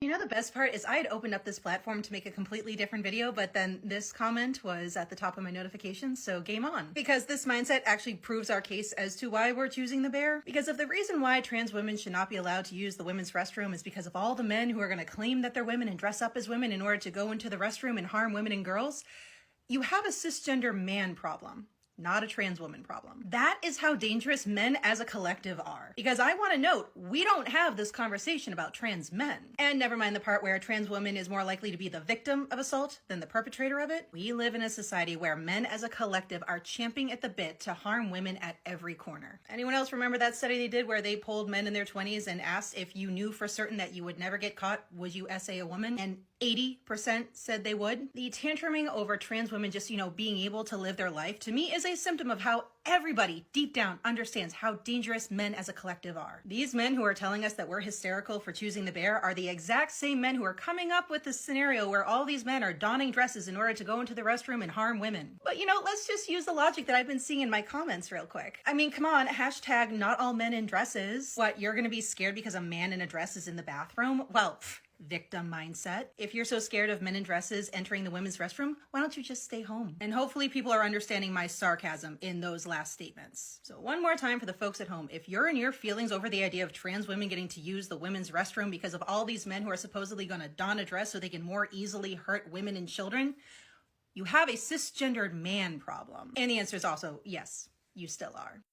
You know, the best part is I had opened up this platform to make a completely different video, but then this comment was at the top of my notifications, so game on. Because this mindset actually proves our case as to why we're choosing the bear. Because if the reason why trans women should not be allowed to use the women's restroom is because of all the men who are going to claim that they're women and dress up as women in order to go into the restroom and harm women and girls, you have a cisgender man problem. Not a trans woman problem. That is how dangerous men as a collective are. Because I want to note, we don't have this conversation about trans men. And never mind the part where a trans woman is more likely to be the victim of assault than the perpetrator of it. We live in a society where men as a collective are champing at the bit to harm women at every corner. Anyone else remember that study they did where they polled men in their 20s and asked if you knew for certain that you would never get caught, would you essay a woman? And 80% said they would. The tantruming over trans women just, being able to live their life, to me is a symptom of how everybody deep down understands how dangerous men as a collective are. These men who are telling us that we're hysterical for choosing the bear are the exact same men who are coming up with this scenario where all these men are donning dresses in order to go into the restroom and harm women. But let's just use the logic that I've been seeing in my comments real quick. I mean, come on, hashtag not all men in dresses. What, you're gonna be scared because a man in a dress is in the bathroom? Well, victim mindset. If you're so scared of men in dresses entering the women's restroom, why don't you just stay home? And hopefully people are understanding my sarcasm in those last statements. So one more time for the folks at home, if you're in your feelings over the idea of trans women getting to use the women's restroom because of all these men who are supposedly going to don a dress so they can more easily hurt women and children, you have a cisgendered man problem. And the answer is also yes, you still are.